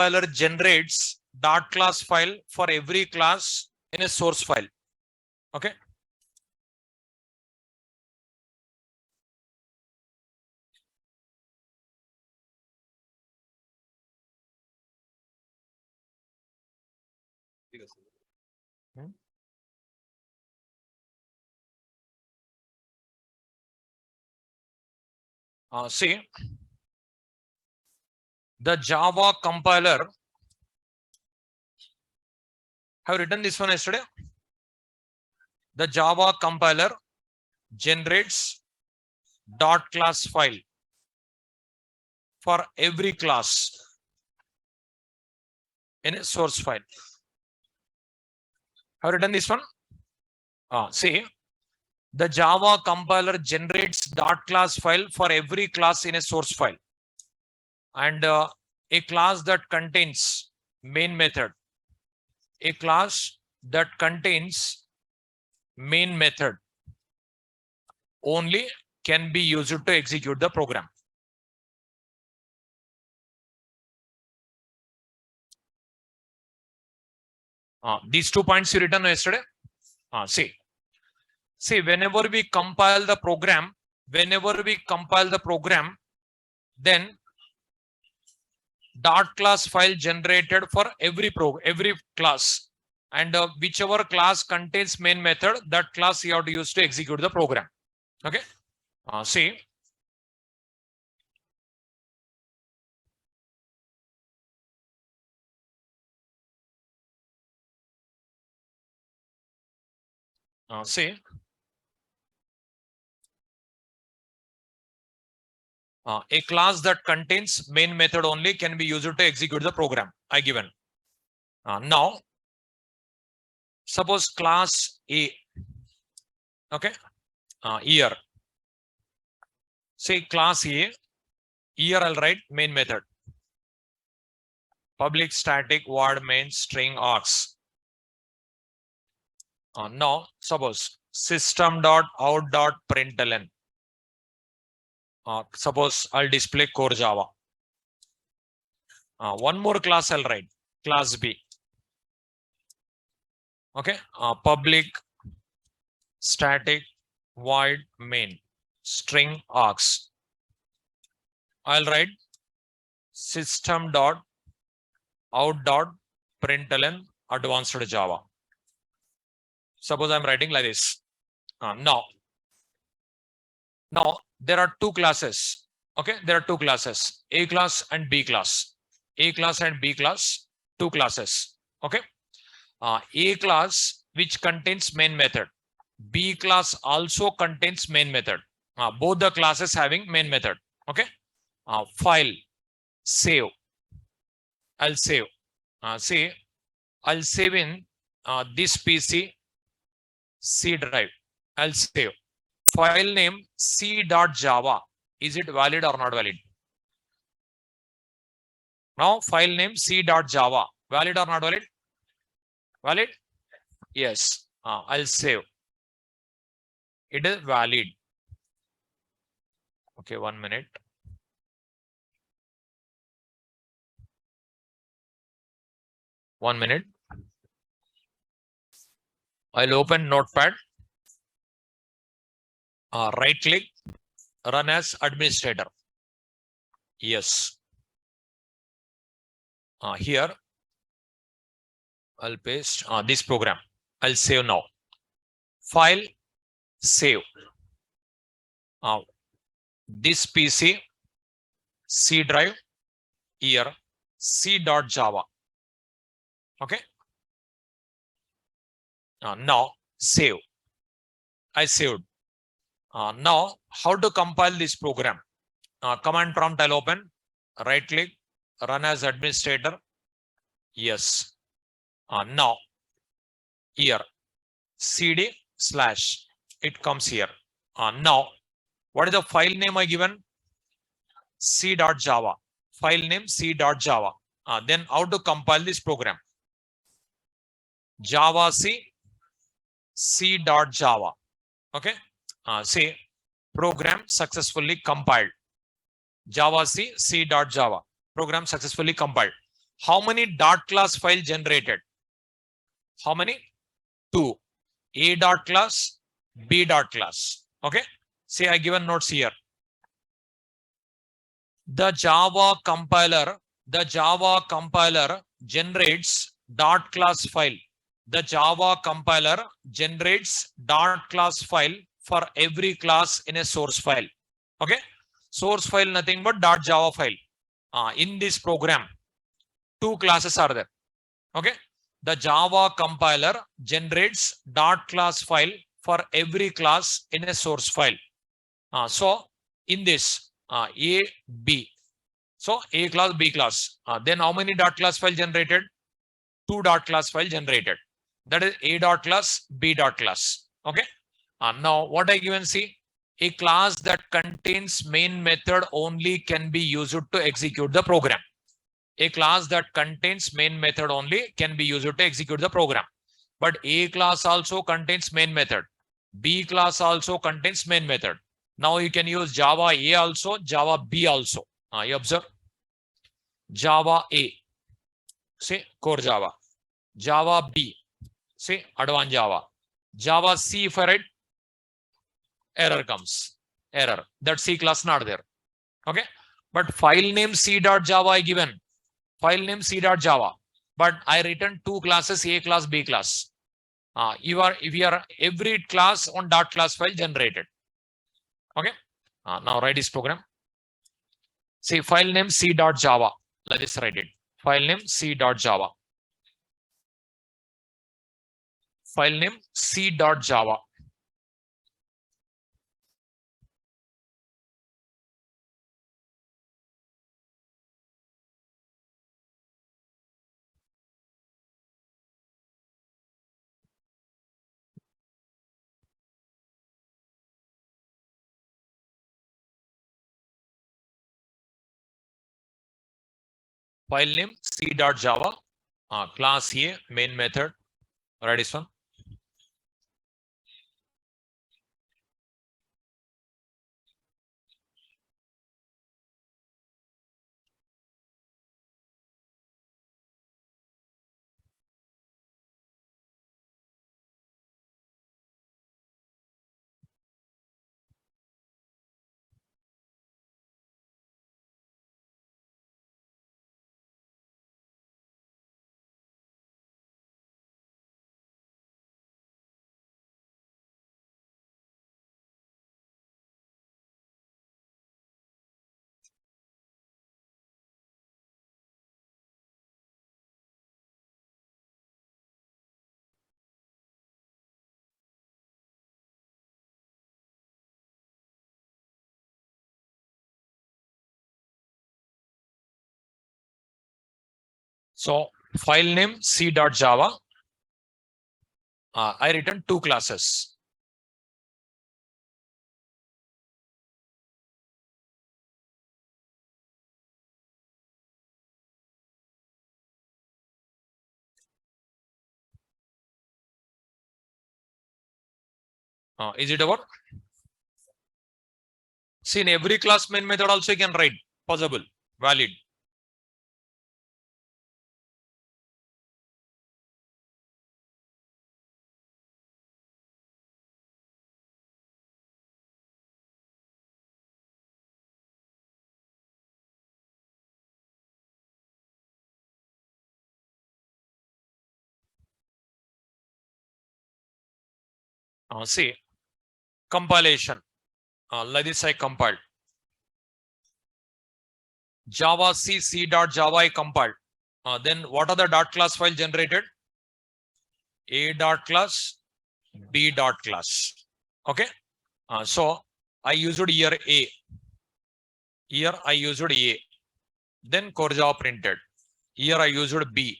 compiler generates dot class file for every class in a source file. Okay. See, the Java compiler, have written this one yesterday. The Java compiler generates dot class file for every class in a source file. Have written this one? See, the Java compiler generates dot class file for every class in a source file. And a class that contains main method. A class that contains main method only can be used to execute the program. These 2 points you written yesterday. See, whenever we compile the program, then dot class file generated for every class, and whichever class contains main method, that class you have to use to execute the program. Okay. See, see, a class that contains main method only can be used to execute the program I given. Now, suppose class A. Okay. Here. Say class A. Here I'll write main method. Public static void main string args. Now, suppose system.out.println. Suppose I'll display core Java. One more class I'll write, class B. Okay. Public static void main string args. I'll write system.out.println advanced Java. Suppose I'm writing like this. Now there are two classes. Okay, there are two classes, A class and B class. A class and B class, two classes. Okay. A class which contains main method. B class also contains main method. Both the classes having main method. Okay. File, save. I'll save. Say I'll save in this PC C drive. I'll save. File name c.java. Is it valid or not valid? Now file name c.java. Valid or not valid? Valid? Yes. I'll save. It is valid. Okay, 1 minute. I'll open Notepad. Right click, run as administrator. Yes. Here I'll paste this program. I'll save now. File, save. This PC C drive, here c.java. Okay. Now save. I saved. Now how to compile this program? Command prompt I'll open. Right click, run as administrator. Yes. Now here cd/, it comes here. Now what is the file name I given? c.java. File name c.java. Then how to compile this program? Java c.java. Okay. Say program successfully compiled. Java c.java. Program successfully compiled. How many dot class file generated? How many? 2. A dot class, B dot class. Okay. See, I given notes here. The Java compiler generates dot class file. The Java compiler generates dot class file for every class in a source file. Okay. Source file nothing but dot Java file. In this program, 2 classes are there. Okay. The Java compiler generates dot class file for every class in a source file. So in this A, B. So A class, B class. Then how many dot class file generated? 2 dot class file generated. That is A dot class, B dot class. Okay. Now what I given see? A class that contains main method only can be used to execute the program. A class that contains main method only can be used to execute the program. But A class also contains main method. B class also contains main method. Now you can use Java A also, Java B also. You observe Java A, say core Java. Java B, say advanced Java. Java C, if I write, error comes. Error. That C class not there. Okay. But file name C.java I given. File name C.java. But I written 2 classes, A class, B class. If you are every class on dot class file generated. Okay. Now write this program. See file name C.java. Let us write it. File name C.java. File name C.java. File name C.java. Class A, main method. Write this one. So file name C.java. I written 2 classes. Is it over? See, in every class main method also you can write. Possible. Valid. See, compilation. Like this I compiled. Java C.java I compiled. Then what are the dot class file generated? A dot class, B dot class. Okay. So I used here A. Here I used A. Then core Java printed. Here I used B.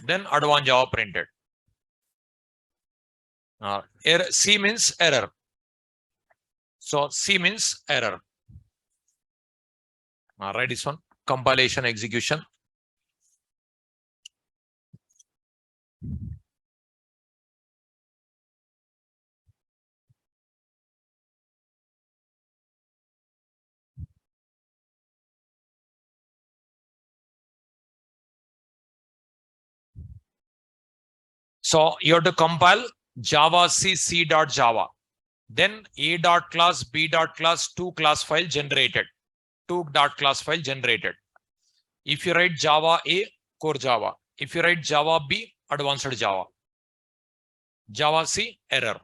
Then advanced Java printed. Error, C means error. So C means error. Write this one. Compilation execution. So you have to compile Java C dot Java. Then A dot class, B dot class, two class file generated. Two dot class file generated. If you write Java A, core Java. If you write Java B, advanced Java. Java C, error.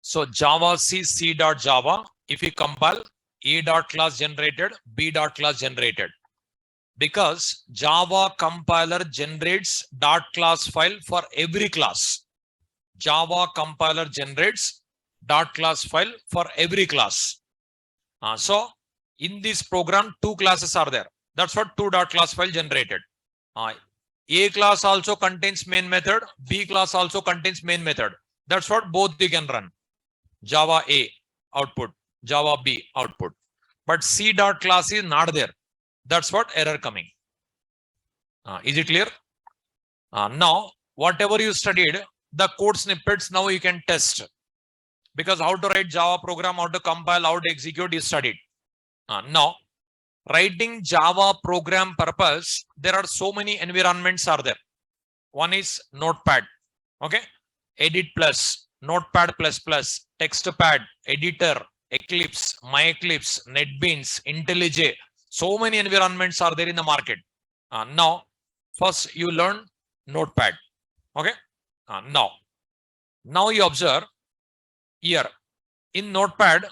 So Java C dot Java, if you compile, A dot class generated, B dot class generated. Because Java compiler generates dot class file for every class. Java compiler generates dot class file for every class. So in this program, two classes are there. That's what two dot class file generated. A class also contains main method. B class also contains main method. That's what both you can run. Java A output, Java B output. But C dot class is not there. That's what error coming. Is it clear? Now, whatever you studied, the code snippets now you can test. Because how to write Java program, how to compile, how to execute is studied. Now, writing Java program purpose, there are so many environments are there. One is Notepad. Okay. Edit plus, Notepad plus plus, TextPad, Editor, Eclipse, MyEclipse, NetBeans, IntelliJ. So many environments are there in the market. Now, first you learn Notepad. Okay. Now you observe here in Notepad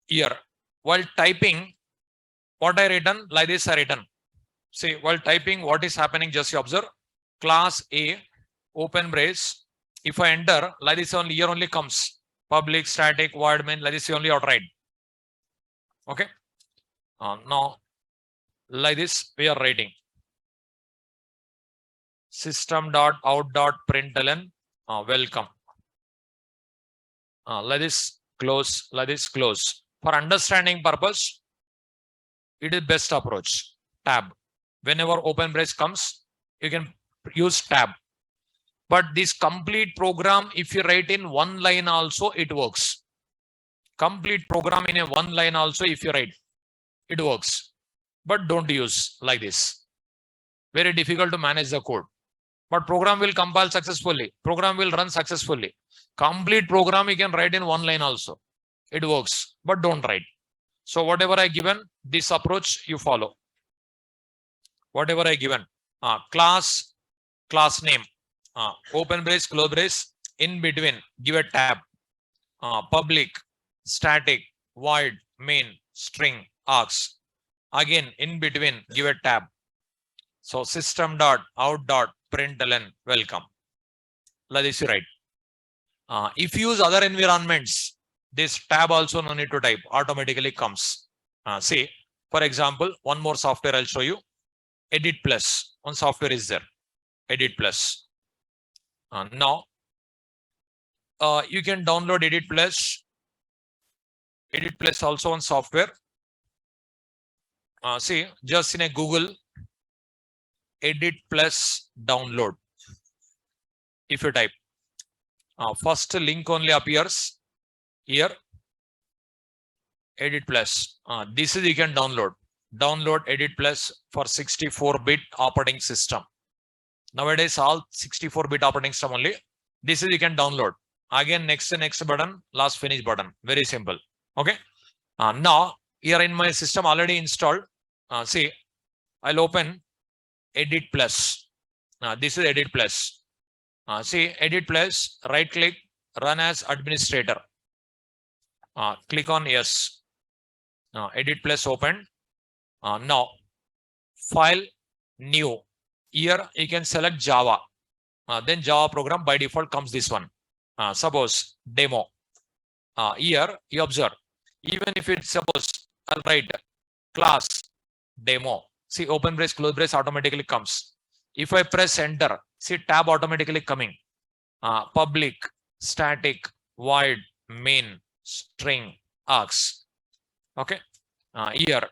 here while typing what I written like this I written. See, while typing what is happening, just you observe class A open brace. If I enter like this only here only comes public static void main like this only outright. Okay. Now like this we are writing system.out.println welcome. Let this close, let this close. For understanding purpose, it is best approach. Tab. Whenever open brace comes, you can use tab. But this complete program, if you write in one line also, it works. Complete program in a one line also, if you write, it works. But don't use like this. Very difficult to manage the code. But program will compile successfully. Program will run successfully. Complete program you can write in one line also. It works, but don't write. So whatever I given, this approach you follow. Whatever I given, class name, open brace, close brace, in between, give a tab, public, static, void, main, string, args. Again, in between, give a tab. So system.out.println welcome. Like this you write. If you use other environments, this tab also no need to type, automatically comes. See, for example, one more software I'll show you. Edit Plus. One software is there. Edit Plus. Now, you can download Edit Plus. Edit Plus also one software. See, just in a Google, Edit Plus download. If you type, first link only appears here. Edit Plus. This is you can download. Download Edit Plus for 64-bit operating system. Nowadays, all 64-bit operating system only. This is you can download. Again, next button, last finish button. Very simple. Okay. Now, here in my system already installed. See, I'll open Edit Plus. This is Edit Plus. See, Edit Plus, right click, run as administrator. Click on yes. Edit Plus open. Now, file, new. Here you can select Java. Then Java program by default comes this one. Suppose demo. Here you observe. Even if it's suppose I'll write class demo. See, open brace, close brace automatically comes. If I press enter, See tab automatically coming. Public, static, void, main, string, args. Okay. Here,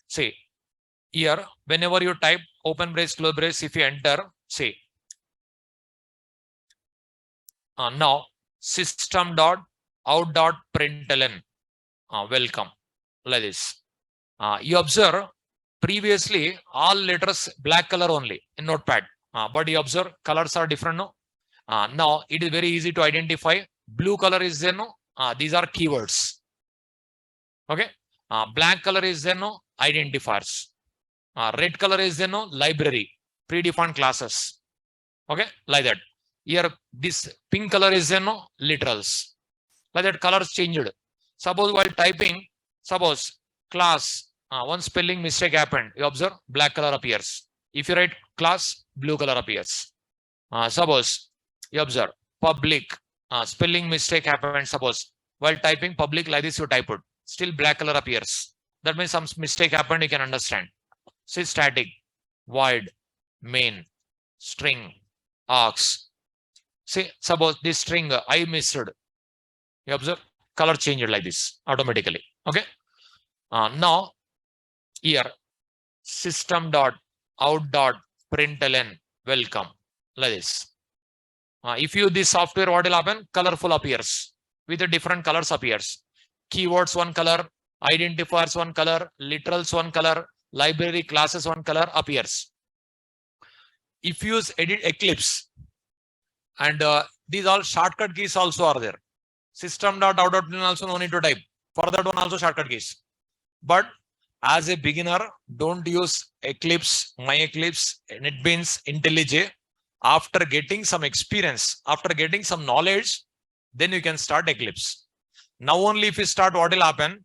see here, whenever you type open brace, close brace, if you enter, see now system dot out dot println welcome like this. You observe previously all letters black color only in notepad, but you observe colors are different now. Now it is very easy to identify. Blue color is there no. These are keywords. Okay. Black color is there no, identifiers. Red color is there no, library, predefined classes. Okay, like that. Here this pink color is there no, literals. Like that colors changed. Suppose while typing, suppose class, one spelling mistake happened. You observe black color appears. If you write class, blue color appears. Suppose you observe public, spelling mistake happened. Suppose while typing public like this, you type it. Still black color appears. That means some mistake happened, you can understand. See static, void, main, string, args. See, suppose this string I missed. You observe color changed like this automatically. Okay. Now here system dot out dot println welcome like this. If you use this software, what will happen? Colorful appears with the different colors appears. Keywords one color, identifiers one color, literals one color, library classes one color appears. If you use edit Eclipse, and these all shortcut keys also are there. System.out.println also no need to type. For that one also shortcut keys. But as a beginner, don't use Eclipse, MyEclipse, NetBeans, IntelliJ. After getting some experience, after getting some knowledge, then you can start Eclipse. Now only if you start, what will happen?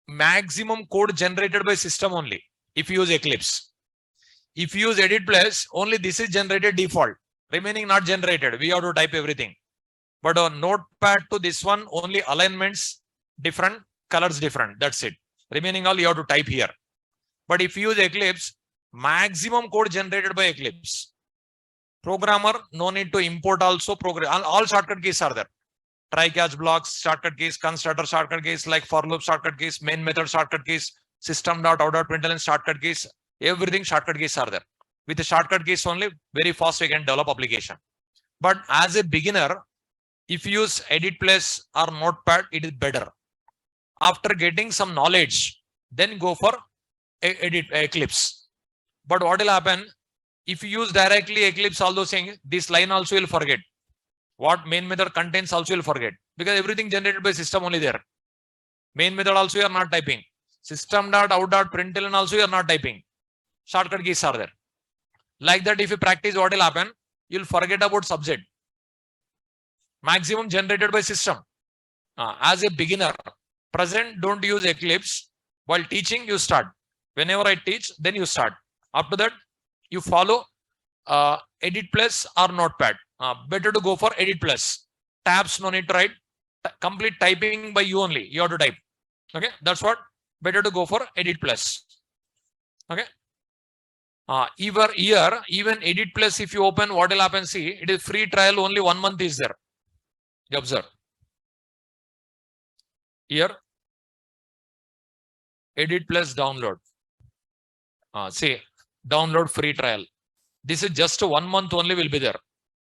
Maximum code generated by system only. If you use Eclipse. If you use Edit Plus, only this is generated default. Remaining not generated. We have to type everything. But on Notepad to this one, only alignments different, colors different. That's it. Remaining all you have to type here. But if you use Eclipse, maximum code generated by Eclipse. Programmer, no need to import also. All shortcut keys are there. Try catch blocks, shortcut keys, constructor shortcut keys, like for loop shortcut keys, main method shortcut keys, system.out.println shortcut keys, everything shortcut keys are there. With the shortcut keys only, very fast we can develop application. But as a beginner, if you use Edit Plus or Notepad, it is better. After getting some knowledge, then go for Eclipse. But what will happen? If you use directly Eclipse, all those things, this line also will forget. What main method contains also will forget. Because everything generated by system only there. Main method also you are not typing. System.out.println also you are not typing. Shortcut keys are there. Like that, if you practice, what will happen? You'll forget about subject. Maximum generated by system. As a beginner, present, don't use Eclipse. While teaching, you start. Whenever I teach, then you start. After that, you follow Edit Plus or Notepad. Better to go for Edit Plus. Tabs, no need to write. Complete typing by you only. You have to type. Okay, that's what. Better to go for Edit Plus. Okay. Even Edit Plus, if you open, what will happen? See, it is free trial, only 1 month is there. You observe. Here, Edit Plus download. See, download free trial. This is just 1 month only will be there.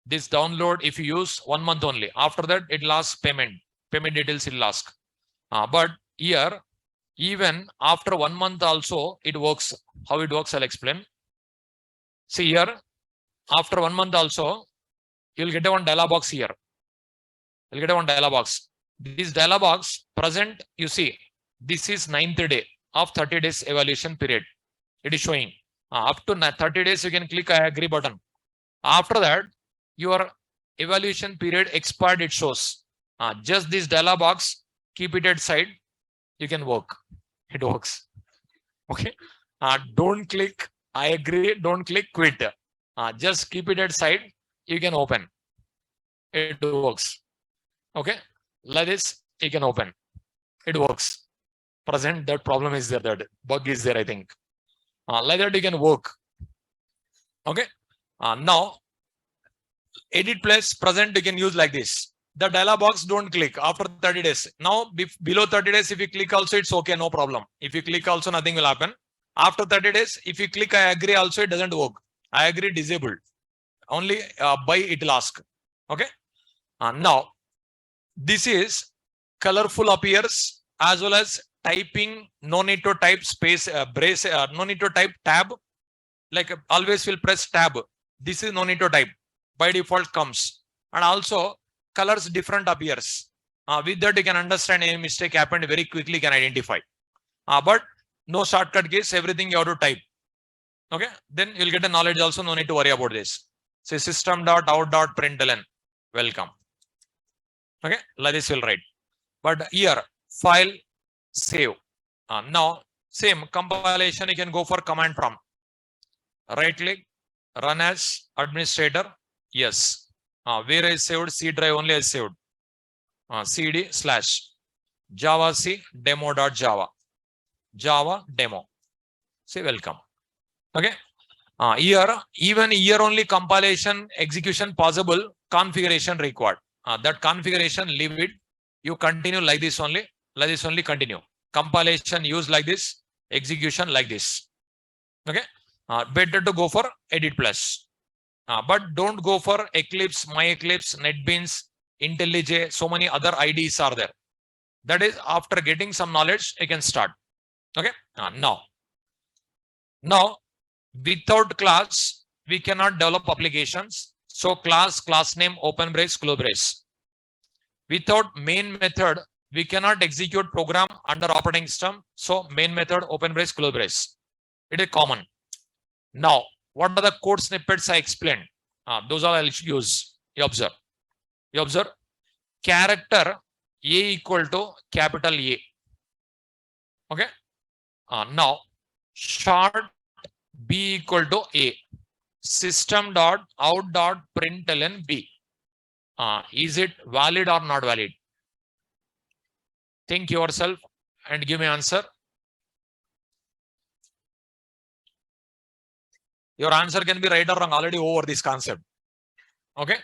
This download, if you use 1 month only. After that, it lasts payment. Payment details will ask. But here, even after 1 month also, it works. How it works, I'll explain. See here, after 1 month also, you'll get a one dialog box here. You'll get a one dialog box. This dialog box, present, you see, this is 9th day of 30 days evaluation period. It is showing. Up to 30 days, you can click I agree button. After that, your evaluation period expired, it shows. Just this dialog box, keep it at side. You can work. It works. Okay. Don't click I agree. Don't click quit. Just keep it at side. You can open. It works. Okay. Like this, you can open. It works. Present, that problem is there. That bug is there, I think. Like that, you can work. Okay. Now, edit plus present you can use like this. The dialog box don't click after 30 days. Now below 30 days, if you click also, it's okay, no problem. If you click also, nothing will happen. After 30 days, if you click I agree also, it doesn't work. I agree disabled. Only by it will ask. Okay. Now, this is colorful appears as well as typing. No need to type space brace. No need to type tab. Like always will press tab. This is no need to type. By default comes. And also colors different appears. With that you can understand any mistake happened very quickly, can identify. But no shortcut keys, everything you have to type. Okay, then you'll get a knowledge also, no need to worry about this. Say system.out.println, welcome. Okay, like this will write. But here, file, save. Now, same compilation, you can go for command prompt. Right click, run as administrator, yes. Where is saved? C drive only is saved. cd / java c demo.java. Java demo. Say welcome. Okay. Even here only compilation execution possible, configuration required. That configuration leave it. You continue like this only. Like this only continue. Compilation use like this. Execution like this. Okay. Better to go for edit plus. But don't go for Eclipse, MyEclipse, NetBeans, IntelliJ. So many other IDs are there. That is after getting some knowledge, you can start. Okay. Now, without class, we cannot develop applications. So class name, open brace, close brace. Without main method, we cannot execute program under operating system. So main method, open brace, close brace. It is common. Now, what are the code snippets I explained? Those are I'll use. You observe. Character A equal to capital A. Okay. Now, short B equal to A. System.out.println B. Is it valid or not valid? Think yourself and give me answer. Your answer can be right or wrong, already over this concept. Okay.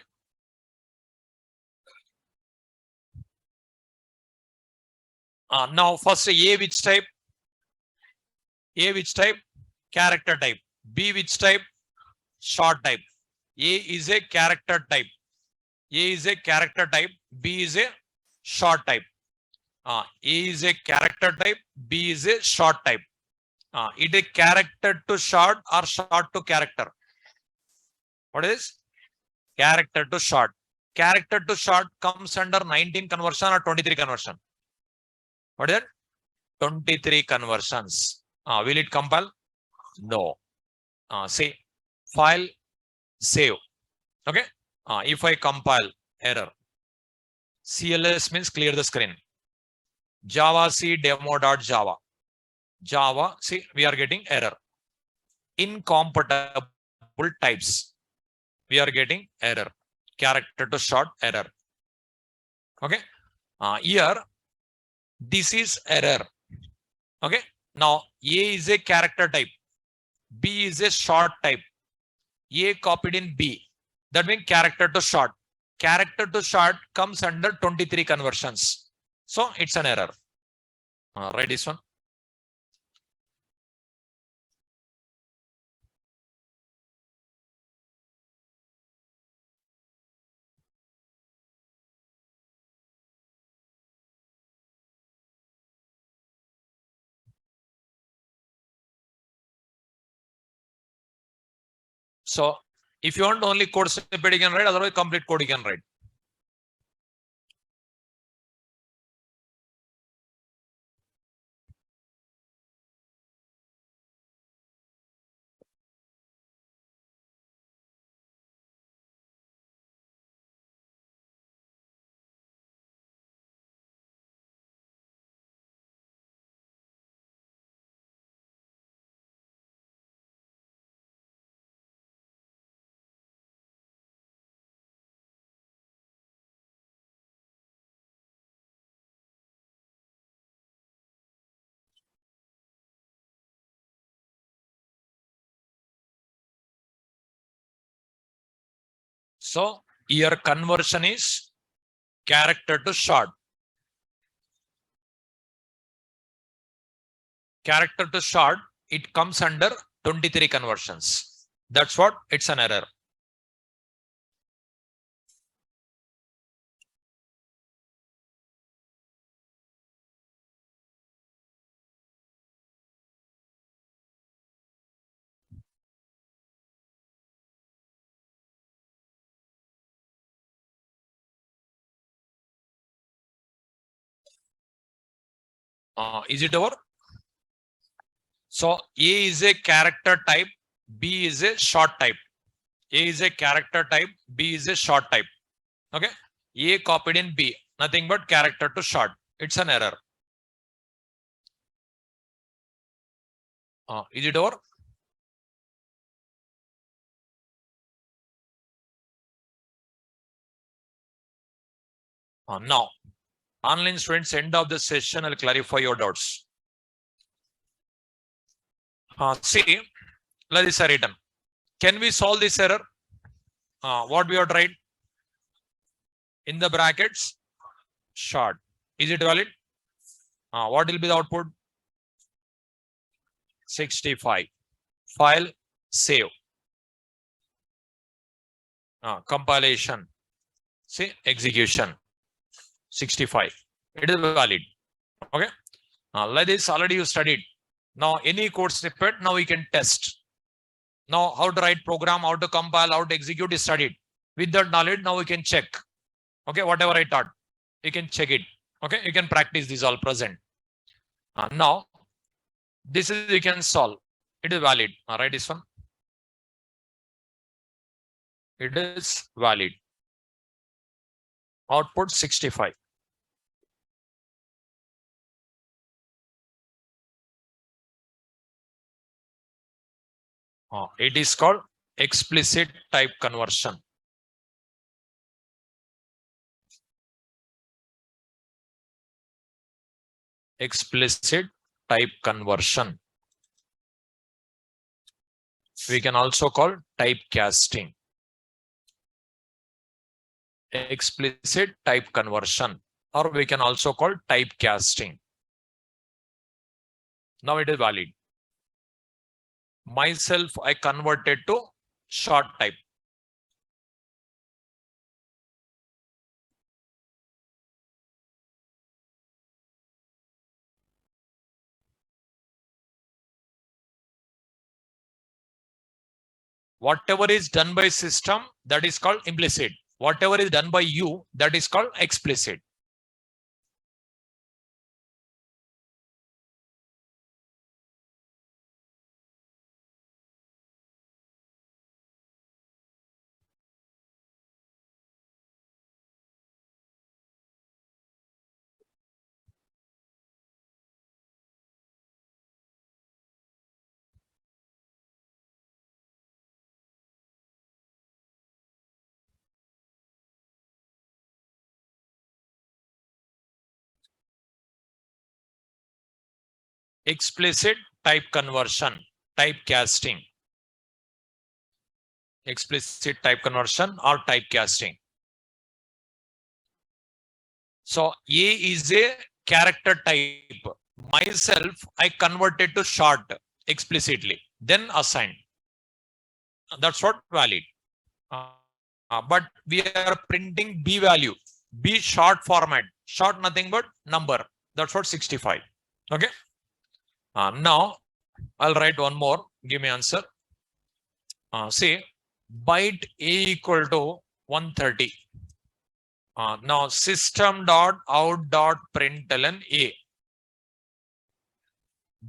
Now first A which type? A which type? Character type. B which type? Short type. A is a character type. A is a character type. B is a short type. A is a character type. B is a short type. It is character to short or short to character? What is? Character to short. Character to short comes under 19 conversion or 23 conversion? What is it? 23 conversions. Will it compile? No. Say file, save. Okay. If I compile, error. CLS means clear the screen. Java C demo.java. Java, see, we are getting error. Incompatible types. We are getting error. Character to short error. Okay. Here, this is error. Okay. Now, A is a character type. B is a short type. A copied in B. That means character to short. Character to short comes under 23 conversions. So it's an error. Write this one. So if you want only code snippet, you can write, otherwise complete code you can write. So here conversion is character to short. Character to short, it comes under 23 conversions. That's what it's an error. Is it over? So A is a character type, B is a short type. A is a character type, B is a short type. Okay. A copied in B, nothing but character to short. It's an error. Is it over? Now, online students, end of the session, I'll clarify your doubts. See, let this written. Can we solve this error? What we have tried? In the brackets, short. Is it valid? What will be the output? 65. File, save. Compilation. See, execution. 65. It is valid. Okay. Like this, already you studied. Now, any code snippet, now we can test. Now, how to write program, how to compile, how to execute is studied. With that knowledge, now we can check. Okay, whatever I taught, you can check it. Okay, you can practice this all present. Now, this is you can solve. It is valid. Write this one. It is valid. Output 65. It is called explicit type conversion. Explicit type conversion. We can also call typecasting. Explicit type conversion, or we can also call typecasting. Now it is valid. Myself, I converted to short type. Whatever is done by system, that is called implicit. Whatever is done by you, that is called explicit. Explicit type conversion, typecasting. Explicit type conversion or typecasting. So A is a character type. Myself, I converted to short explicitly, then assigned. That's what valid. But we are printing B value, B short format, short nothing but number. That's what 65. Okay. Now I'll write one more. Give me answer. Say byte A equal to 130. Now system dot out dot println A.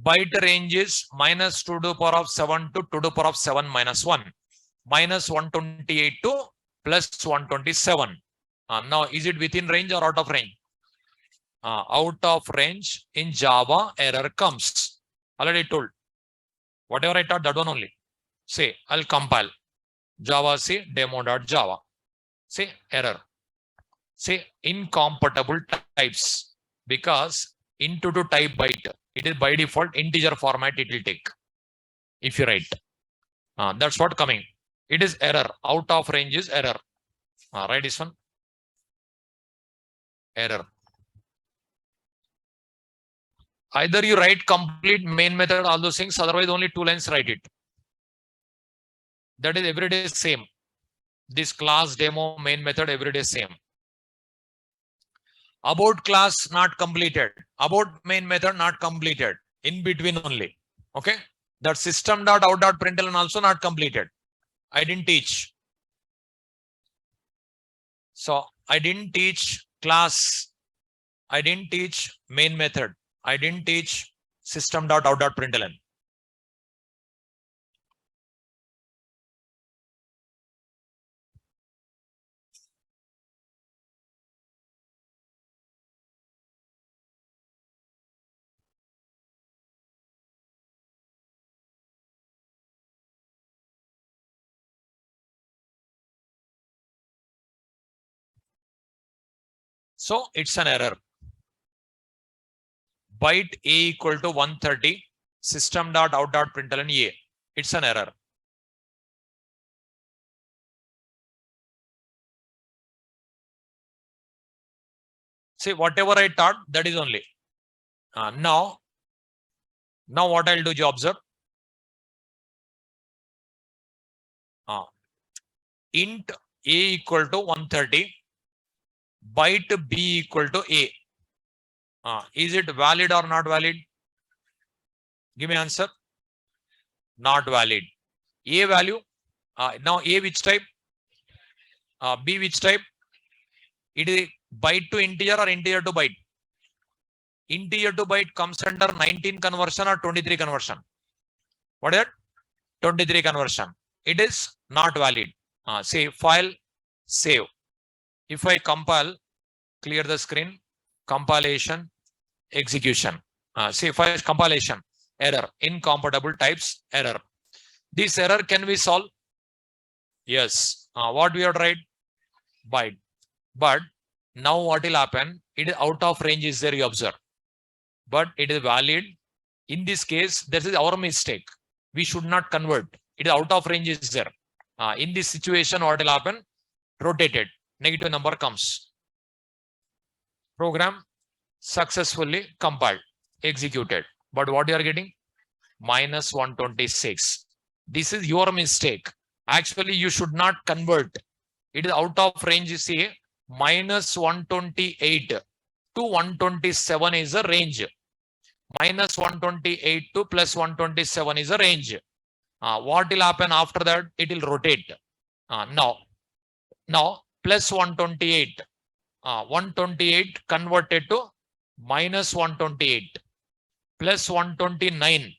Byte range is minus 2 to the power of 7 to 2 to the power of 7 minus 1. Minus 128 to plus 127. Now, is it within range or out of range? Out of range. In Java, error comes. Already told. Whatever I taught, that one only. Say, I'll compile. Java say demo.java. Say error. Say incompatible types. Because into to type byte, it is by default integer format it will take. If you write. That's what coming. It is error. Out of range is error. Write this one. Error. Either you write complete main method, all those things, otherwise only 2 lines write it. That is every day same. This class demo main method every day same. About class not completed. About main method not completed. In between only. Okay. That system.out.println also not completed. I didn't teach. So I didn't teach class. I didn't teach main method. I didn't teach system.out.println. So it's an error. Byte A equal to 130 system.out.println A. It's an error. See, whatever I taught, that is only. Now what I'll do, you observe. Int A equal to 130, byte B equal to A. Is it valid or not valid? Give me answer. Not valid. A value. Now A which type? B which type? It is byte to integer or integer to byte? Integer to byte comes under 19 conversion or 23 conversion. What is that? 23 conversion. It is not valid. Say file, save. If I compile, clear the screen, compilation, execution. Say file compilation, error, incompatible types, error. This error can we solve? Yes. What we have tried? Byte. But now what will happen? It is out of range is there, you observe. But it is valid. In this case, this is our mistake. We should not convert. It is out of range is there. In this situation, what will happen? Rotated. Negative number comes. Program successfully compiled, executed. But what you are getting? Minus 126. This is your mistake. Actually, you should not convert. It is out of range, you see, minus 128 to 127 is a range. Minus 128 to plus 127 is a range. What will happen after that? It will rotate. Now, plus 128. 128 converted to minus 128. Plus 129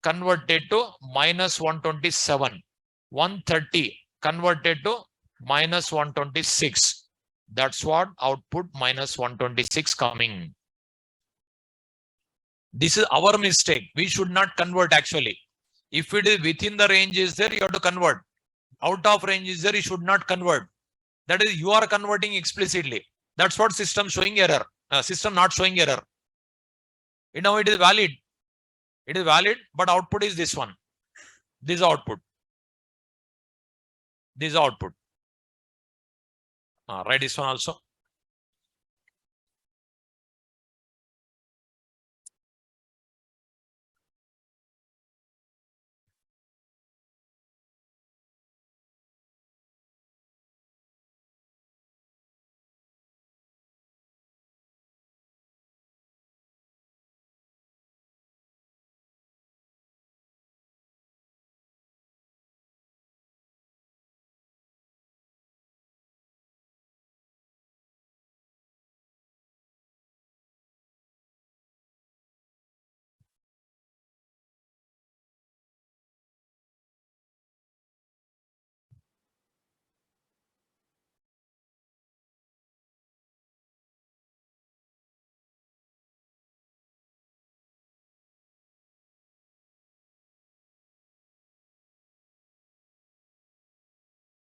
converted to minus 127. 130 converted to minus 126. That's what output minus 126 coming. This is our mistake. We should not convert actually. If it is within the range is there, you have to convert. Out of range is there, you should not convert. That is, you are converting explicitly. That's what system showing error. System not showing error. Now it is valid. It is valid, but output is this one. This output. This output. Write this one also.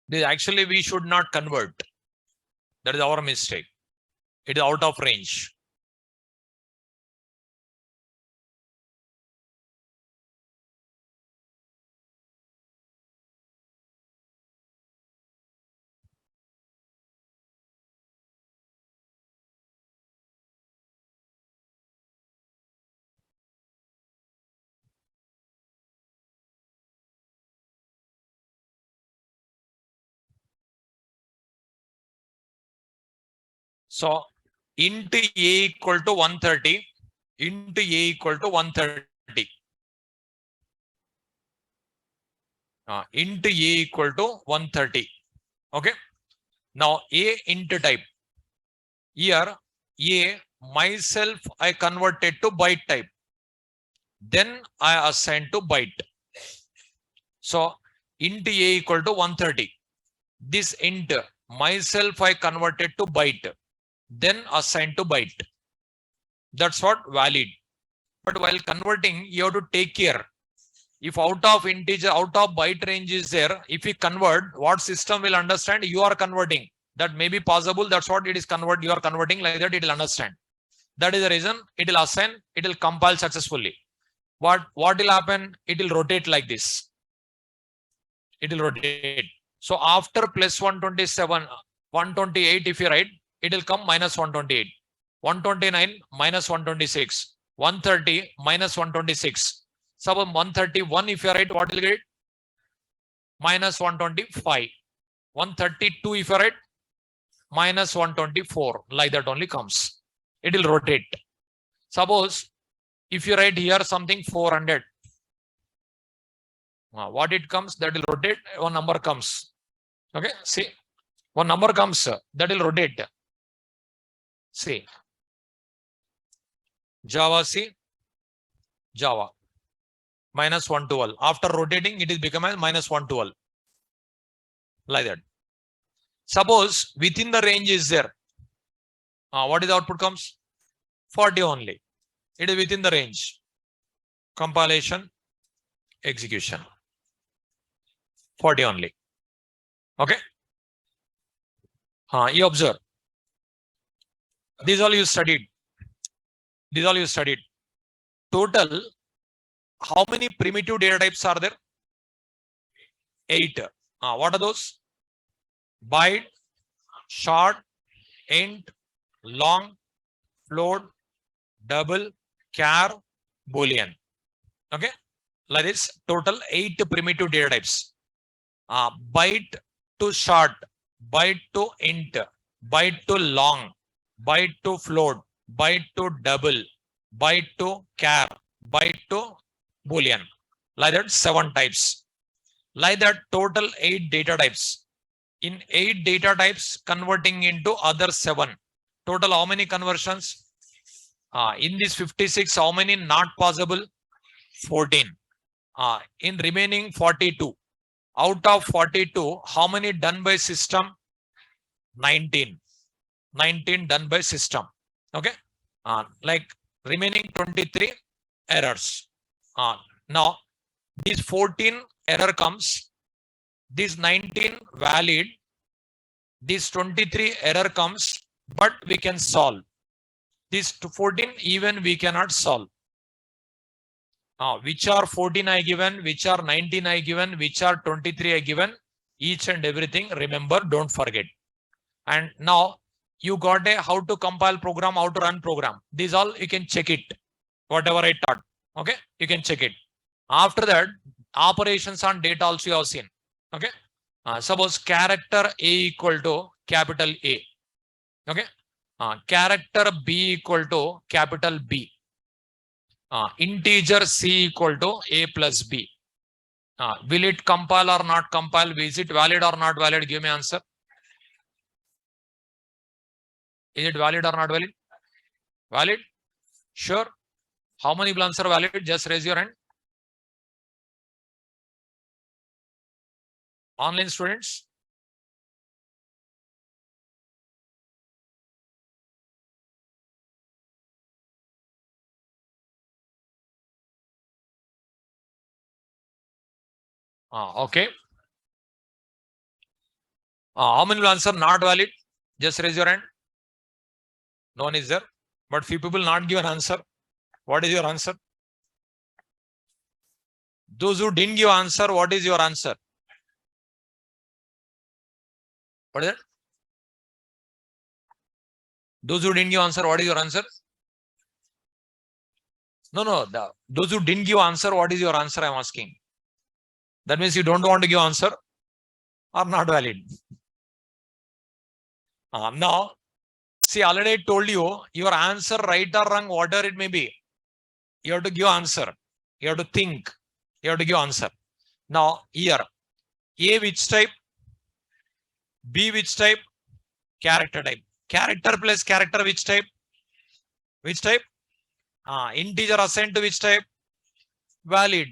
This actually we should not convert. That is our mistake. It is out of range. So int a equal to 130, int a equal to 130. Int a equal to 130. Okay. Now a int type. Here a myself I converted to byte type. Then I assign to byte. So int a equal to 130. This int myself I converted to byte. Then assigned to byte. That's what valid. But while converting, you have to take care. If out of integer, out of byte range is there, if we convert, what system will understand you are converting? That may be possible. That's what it is convert. You are converting like that, it will understand. That is the reason it will assign, it will compile successfully. What will happen? It will rotate like this. It will rotate. So after plus 127, 128, if you write, it will come minus 128. 129 minus 126. 130 minus 126. Suppose 131, if you write, what will get? Minus 125. 132, if you write, minus 124. Like that only comes. It will rotate. Suppose if you write here something 400. What it comes, that will rotate. One number comes. Okay, see, one number comes, that will rotate. See, Java C, Java, minus 112. After rotating, it is become as minus 112. Like that. Suppose within the range is there. What is the output comes? 40 only. It is within the range. Compilation, execution. 40 only. Okay. You observe. These all you studied. These all you studied. Total, how many primitive data types are there? 8. What are those? Byte, short, int, long, float, double, char, boolean. Okay. Like this, total 8 primitive data types. Byte to short, byte to int, byte to long, byte to float, byte to double, byte to char, byte to boolean. Like that, 7 types. Like that, total 8 data types. In 8 data types, converting into other 7. Total how many conversions? In this 56, how many not possible? 14. In remaining 42. Out of 42, how many done by system? 19. 19 done by system. Okay. Like remaining 23 errors. Now, this 14 error comes. This 19 valid. This 23 error comes, but we can solve. This 14 even we cannot solve. Which are 14 I given, which are 19 I given, which are 23 I given, each and everything, remember, don't forget. And now you got a how to compile program, how to run program. These all you can check it, whatever I taught. Okay, you can check it. After that, operations on data also you have seen. Okay, suppose character A equal to capital A. Okay, character B equal to capital B. Integer C equal to A plus B. Will it compile or not compile? Is it valid or not valid? Give me answer. Is it valid or not valid? Valid? Sure. How many will answer valid? Just raise your hand. Online students. Okay. How many will answer not valid? Just raise your hand. No one is there. But few people not give an answer. What is your answer? Those who didn't give answer, what is your answer? What is it? Those who didn't give answer, what is your answer? No. Those who didn't give answer, what is your answer? I'm asking. That means you don't want to give answer or not valid. Now, See, already I told you, your answer right or wrong, whatever it may be, you have to give answer. You have to think. You have to give answer. Now, here, A which type? B which type? Character type. Character plus character which type? Which type? Integer assigned to which type? Valid.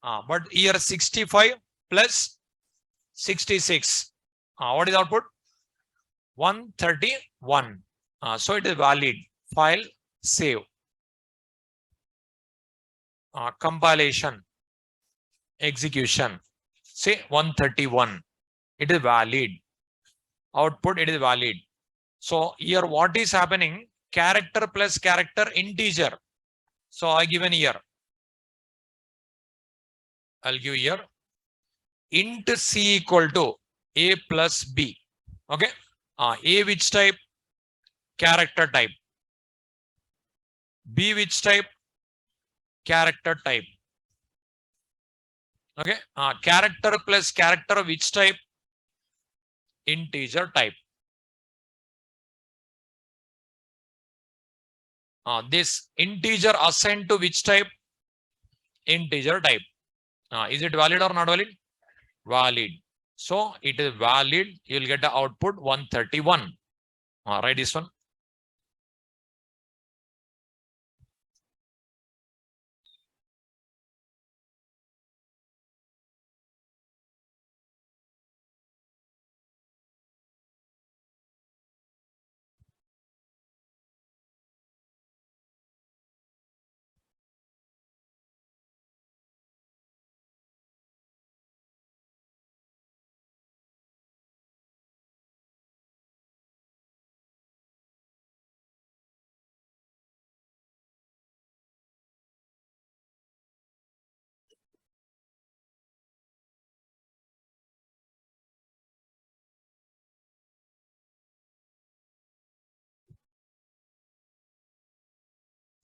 But here 65 plus 66. What is output? 131. So it is valid. File, save. Compilation, execution. Say 131. It is valid. Output, it is valid. So here what is happening? Character plus character, integer. So I given here. I'll give here. Int C equal to A plus B. Okay. A which type? Character type. B which type? Character type. Okay. Character plus character which type? Integer type. This integer assigned to which type? Integer type. Is it valid or not valid? Valid. So it is valid. You will get the output 131. Write this one.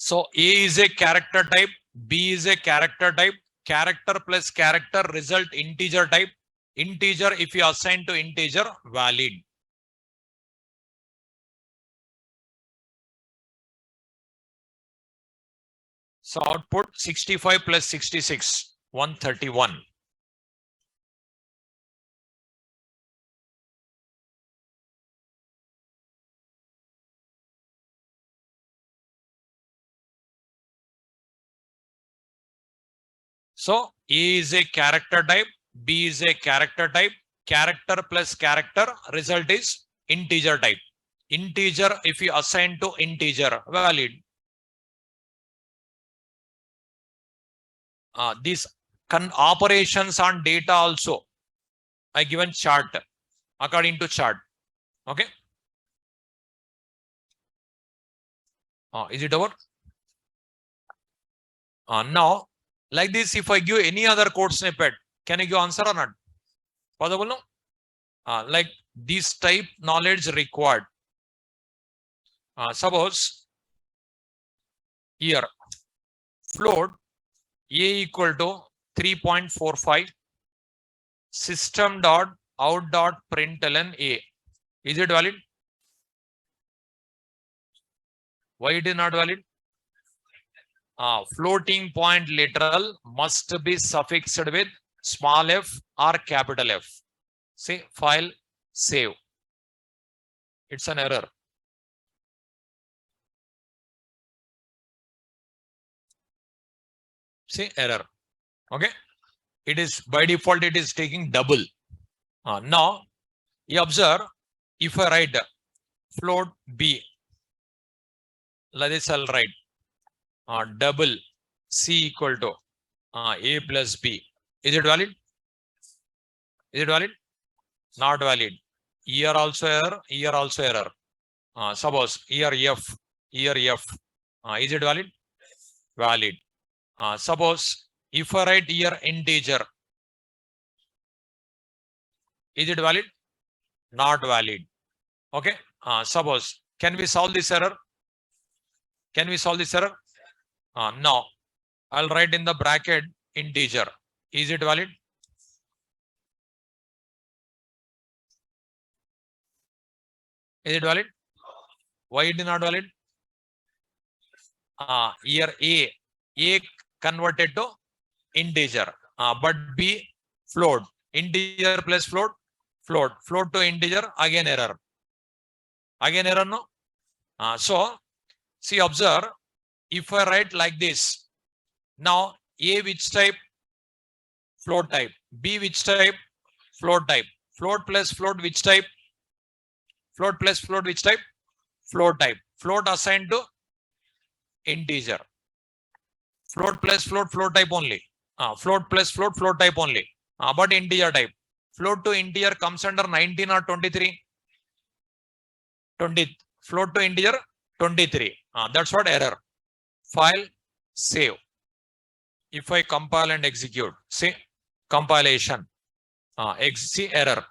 So A is a character type, B is a character type, character plus character result integer type. Integer, if you assign to integer, valid. So output 65 plus 66, 131. So A is a character type, B is a character type, character plus character result is integer type. Integer, if you assign to integer, valid. These operations on data also, I given chart according to chart. Okay. Is it over? Now, like this, if I give any other code snippet, can I give answer or not? Possible, no? Like this type knowledge required. Suppose here float A equal to 3.45 system dot out dot println A. Is it valid? Why it is not valid? Floating point literal must be suffixed with small f or capital F. Say file, save. It's an error. See error. Okay. It is by default, it is taking double. Now you observe, if I write float B, like this I'll write double C equal to A plus B. Is it valid? Is it valid? Not valid. Here also error, here also error. Suppose here F, here F. Is it valid? Valid. Suppose if I write here integer, is it valid? Not valid. Okay. Suppose, can we solve this error? Can we solve this error? No. I'll write in the bracket integer. Is it valid? Is it valid? Why it is not valid? Here A converted to integer, but B float. Integer plus float, float. Float to integer, again error. Again error, no? So, see, observe, if I write like this, now A which type? Float type. B which type? Float type. Float plus float which type? Float plus float which type? Float type. Float assigned to integer. Float plus float, float type only. Float plus float, float type only. But integer type. Float to integer comes under 19 or 23? 20. Float to integer 23. That's what error. File, save. If I compile and execute, see, compilation, see error.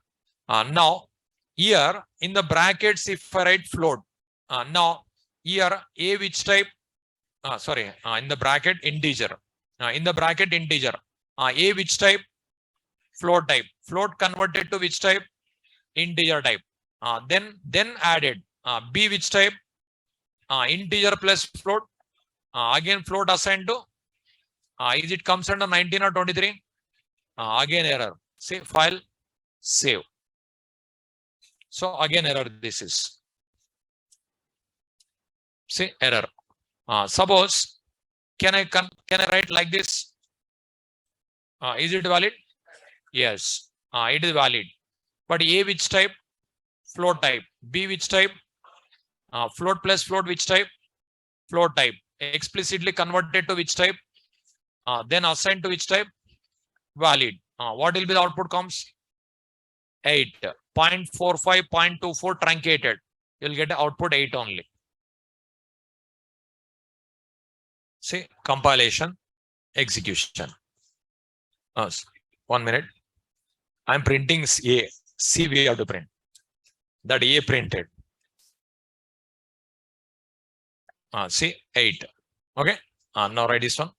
Now, here in the brackets, if I write float, now here A which type? In the bracket integer. In the bracket integer. A which type? Float type. Float converted to which type? Integer type. Then added. B which type? Integer plus float. Again float assigned to. Is it comes under 19 or 23? Again error. See, file, save. So again error this is. See, error. Suppose, can I write like this? Is it valid? Yes, it is valid. But A which type? Float type. B which type? Float plus float which type? Float type. Explicitly converted to which type? Then assigned to which type? Valid. What will be the output comes? 8. 0.45, 0.24 truncated. You'll get the output 8 only. See, compilation, execution. 1 minute. I'm printing A. C we have to print. That A printed. See, 8. Okay. Now write this one.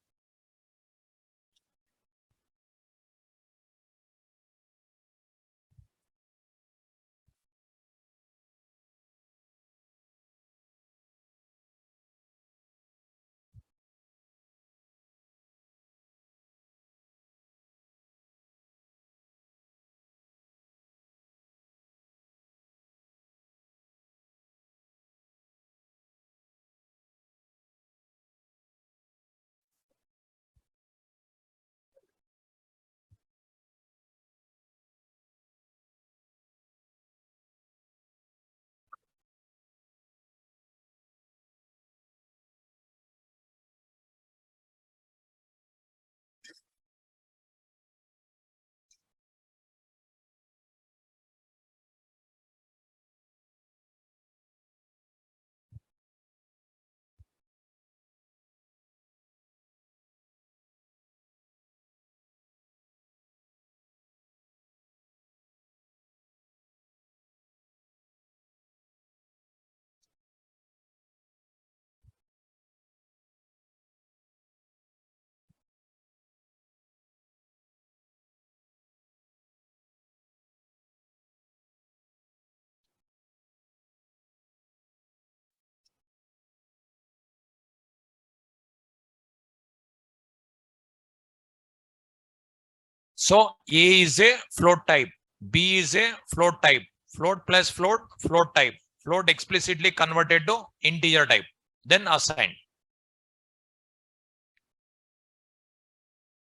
So A is a float type. B is a float type. Float plus float, float type. Float explicitly converted to integer type. Then assigned.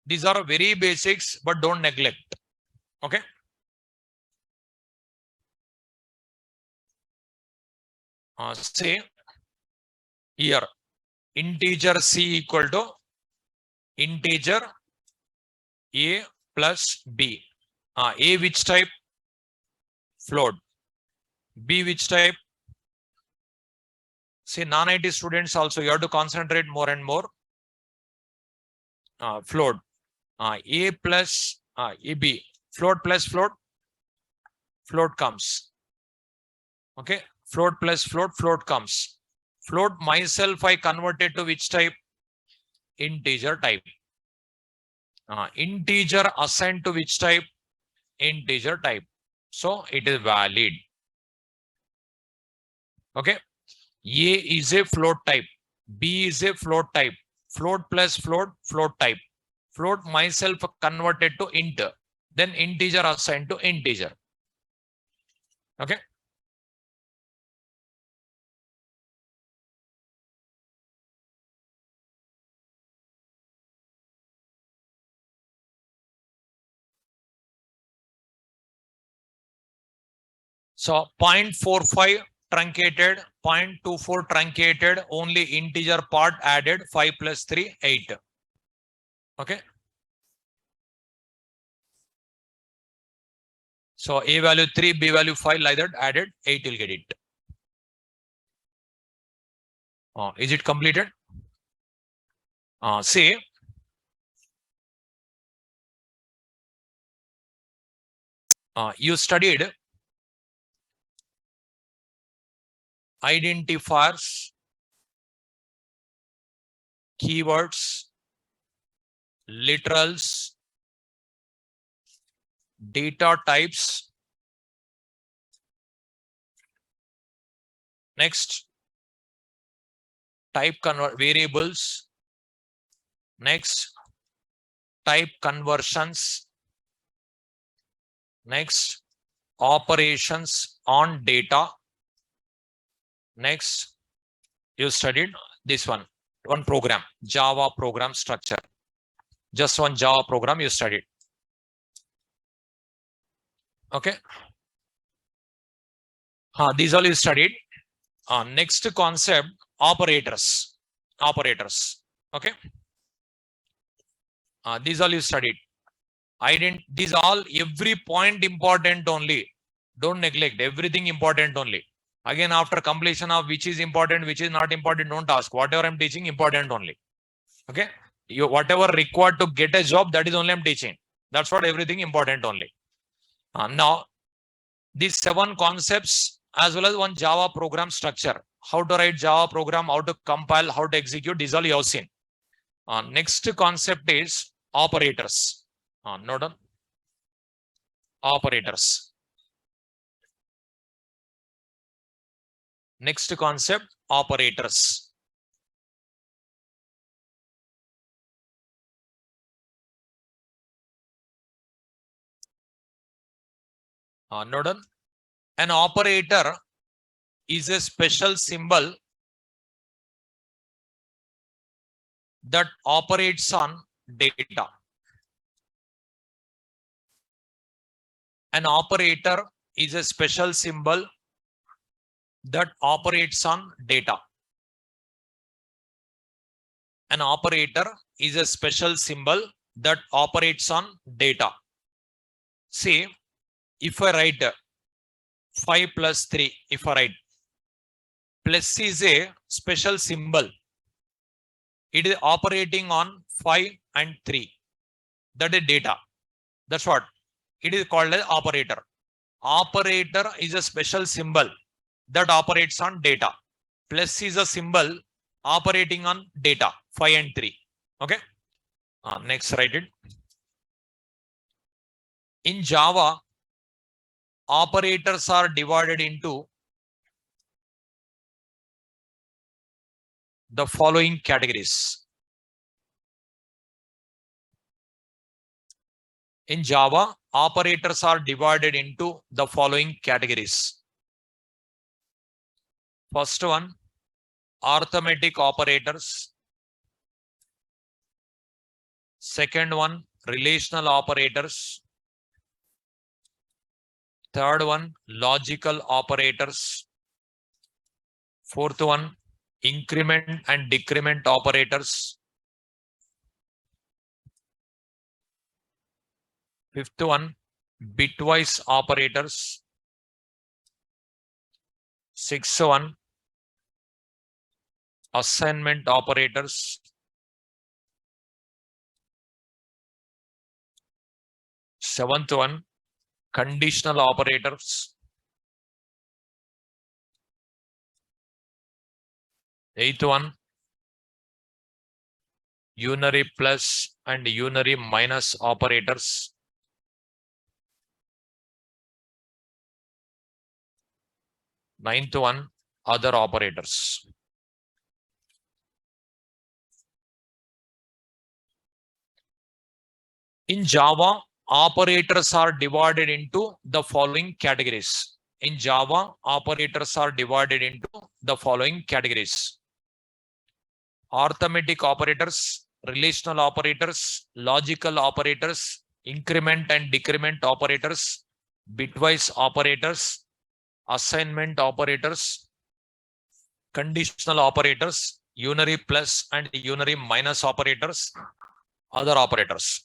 These are very basics, but don't neglect. Okay. Say here integer C equal to integer A plus B. A which type? Float. B which type? See, non-IT students also, you have to concentrate more and more. Float. A plus AB. Float plus float. Float comes. Okay. Float plus float. Float comes. Float myself I converted to which type? Integer type. Integer assigned to which type? Integer type. So it is valid. Okay. A is a float type. B is a float type. Float plus float, float type. Float myself converted to int. Then integer assigned to integer. Okay. So 0.45 truncated, 0.24 truncated, only integer part added, 5 plus 3, 8. Okay. So A value 3, B value 5, like that added, 8 will get it. Is it completed? See, you studied identifiers, keywords, literals, data types. Next, type variables. Next, type conversions. Next, operations on data. Next, you studied this one program, Java program structure. Just one Java program you studied. Okay. These all you studied. Next concept, operators. Operators. Okay. These all you studied. These all, every point important only. Don't neglect, everything important only. Again, after completion of which is important, which is not important, don't ask. Whatever I'm teaching, important only. Okay. Whatever required to get a job, that is only I'm teaching. That's what everything important only. Now, these 7 concepts as well as one Java program structure. How to write Java program, how to compile, how to execute, these all you have seen. Next concept is operators. Note down. Operators. Next concept, operators. Note down. An operator is a special symbol that operates on data. An operator is a special symbol that operates on data. An operator is a special symbol that operates on data. See, if I write 5 plus 3, if I write plus is a special symbol. It is operating on 5 and 3. That is data. That's what it is called as operator. Operator is a special symbol that operates on data. Plus is a symbol operating on data, 5 and 3. Okay. Next, write it. In Java, operators are divided into the following categories. In Java, operators are divided into the following categories. First one, arithmetic operators. Second one, relational operators. Third one, logical operators. Fourth one, increment and decrement operators. Fifth one, bitwise operators. Sixth one, assignment operators. Seventh one, conditional operators. Eighth one, unary plus and unary minus operators. Ninth one, other operators. In Java, operators are divided into the following categories. In Java, operators are divided into the following categories: arithmetic operators, relational operators, logical operators, increment and decrement operators, bitwise operators, assignment operators, conditional operators, unary plus and unary minus operators, other operators.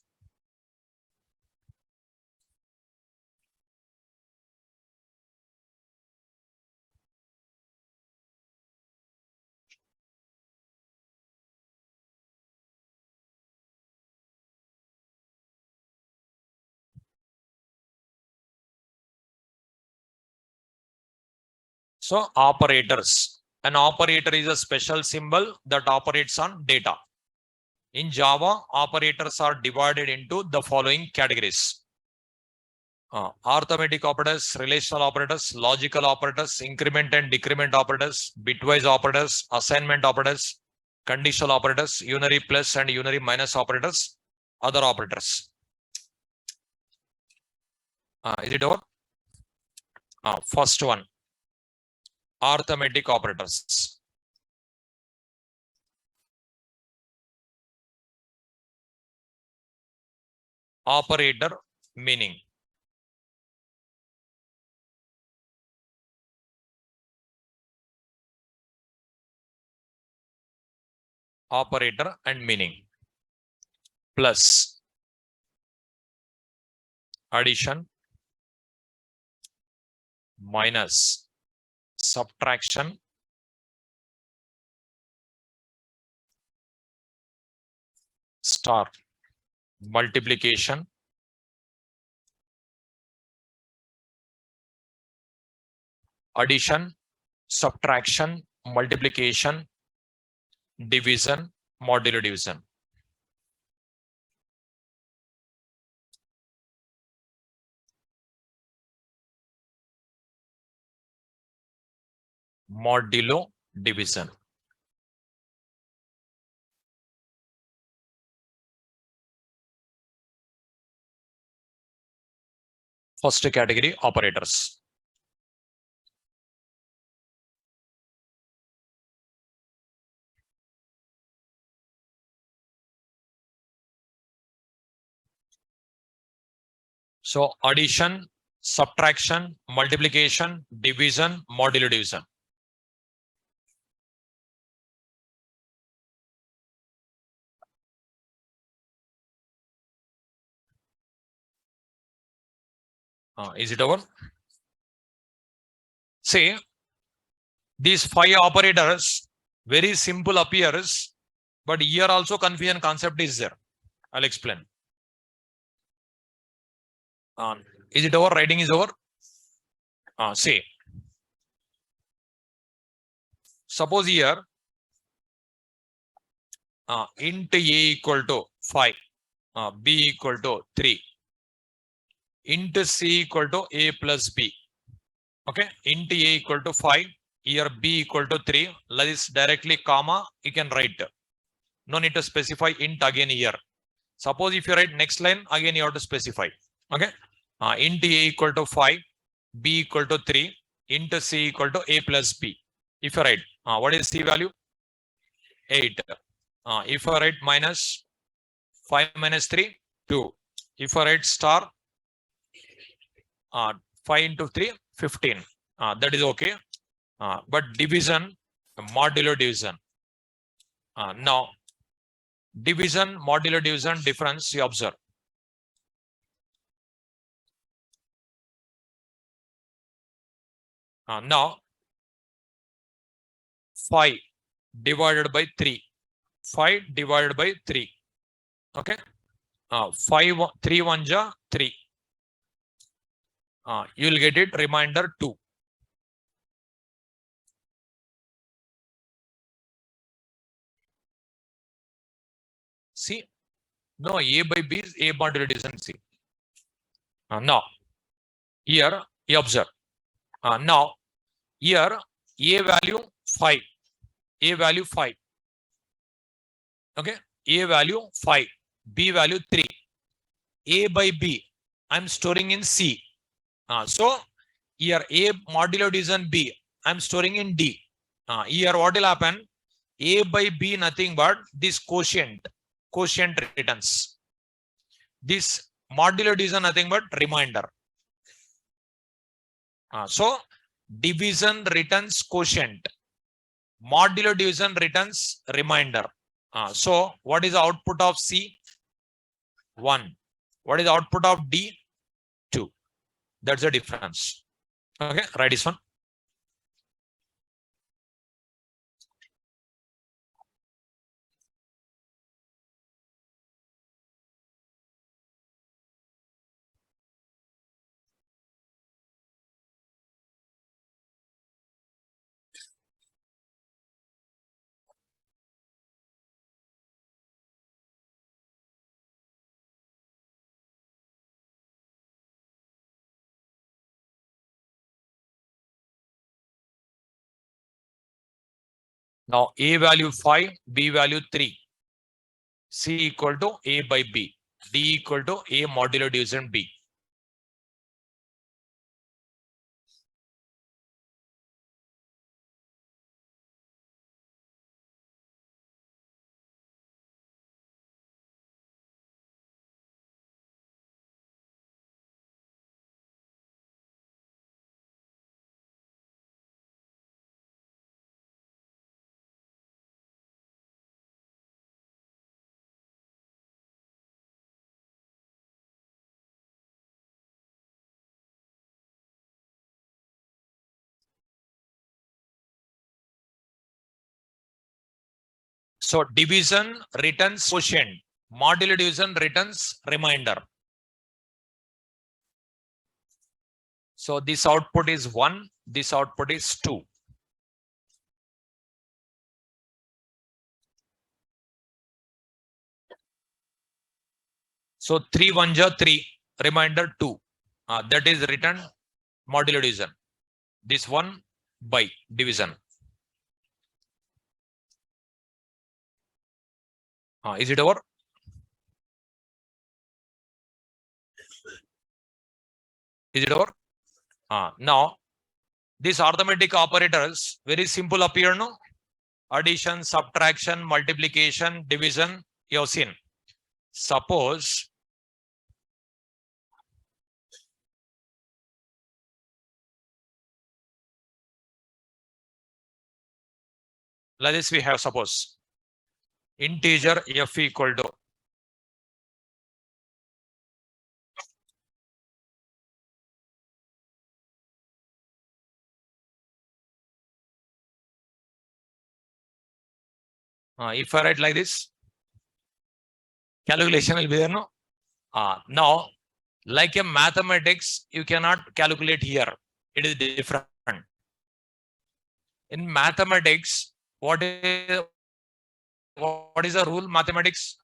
So operators. An operator is a special symbol that operates on data. In Java, operators are divided into the following categories: arithmetic operators, relational operators, logical operators, increment and decrement operators, bitwise operators, assignment operators, conditional operators, unary plus and unary minus operators, other operators. Is it over? First one, arithmetic operators. Operator meaning. Operator and meaning. Plus, addition, minus, subtraction, star, multiplication, addition, subtraction, multiplication, division, modulo division. Modulo division. First category, operators. So addition, subtraction, multiplication, division, modulo division. Is it over? See, these 5 operators, very simple appears, but here also confusion concept is there. I'll explain. Is it over? Writing is over. See, suppose here int a equal to 5, b equal to 3, int c equal to a plus b. Okay, int a equal to 5, here b equal to 3, let this directly comma, you can write. No need to specify int again here. Suppose if you write next line, again you have to specify. Okay, int a equal to 5, b equal to 3, int c equal to a plus b. If you write, what is c value? 8. If I write minus 5 minus 3, 2. If I write star, 5 into 3, 15. That is okay. But division, modulo division. Now, division, modulo division difference you observe. Now, 5 divided by 3. 5 divided by 3. Okay. 5, 3 1 ja 3. You will get it remainder 2. See, no, a by b is a modulo division c. Now, here you observe. Now, here A value 5. A value 5. Okay. A value 5. B value 3. A by B, I'm storing in C. So here A modulo division B, I'm storing in D. Here what will happen? A by B nothing but this quotient returns. This modulo division nothing but remainder. So division returns quotient. Modulo division returns remainder. So what is the output of C? 1. What is the output of D? 2. That's the difference. Okay, write this one. Now A value 5, B value 3. C equal to A by B. D equal to A modulo division B. So division returns quotient. Modulo division returns remainder. So this output is 1. This output is 2. So 3 1 ja 3. Remainder 2. That is written modulo division. This one by division. Is it over? Is it over? Now, these arithmetic operators, very simple appear, no? Addition, subtraction, multiplication, division, you have seen. Suppose like this we have suppose integer f equal to if I write like this, calculation will be there, no? Now, like a mathematics, you cannot calculate here. It is different. In mathematics, what is the rule? Mathematics,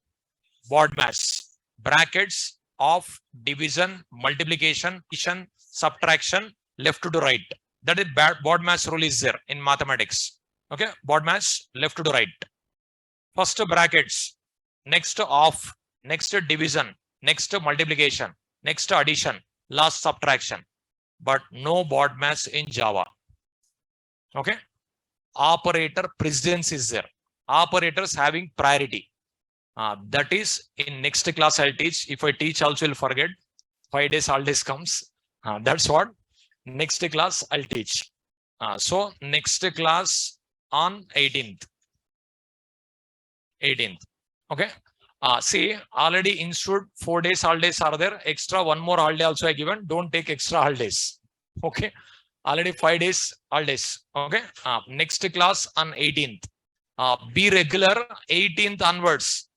BODMAS, brackets of division, multiplication, addition, subtraction, left to right. That is BODMAS rule is there in mathematics. Okay, BODMAS, left to right. First brackets, next of, next division, next multiplication, next addition, last subtraction. But no BODMAS in Java. Okay, operator precedence is there. Operators having priority. That is in next class I'll teach. If I teach also will forget. 5 days holidays comes. That's what next class I'll teach. So next class on 18th. Okay. See, already institute 4 days holidays are there. Extra 1 more holiday also I given. Don't take extra holidays. Okay. Already 5 days holidays. Okay. Next class on 18th. Be regular 18th onwards.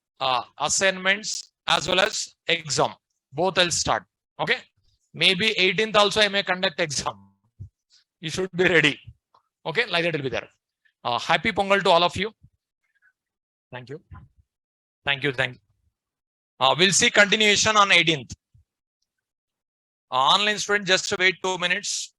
Assignments as well as exam. Both will start. Okay. Maybe 18th also I may conduct exam. You should be ready. Okay. Like that will be there. Happy Pongal to all of you. Thank you. Thank you. We'll see continuation on 18th. Online student, just wait 2 minutes.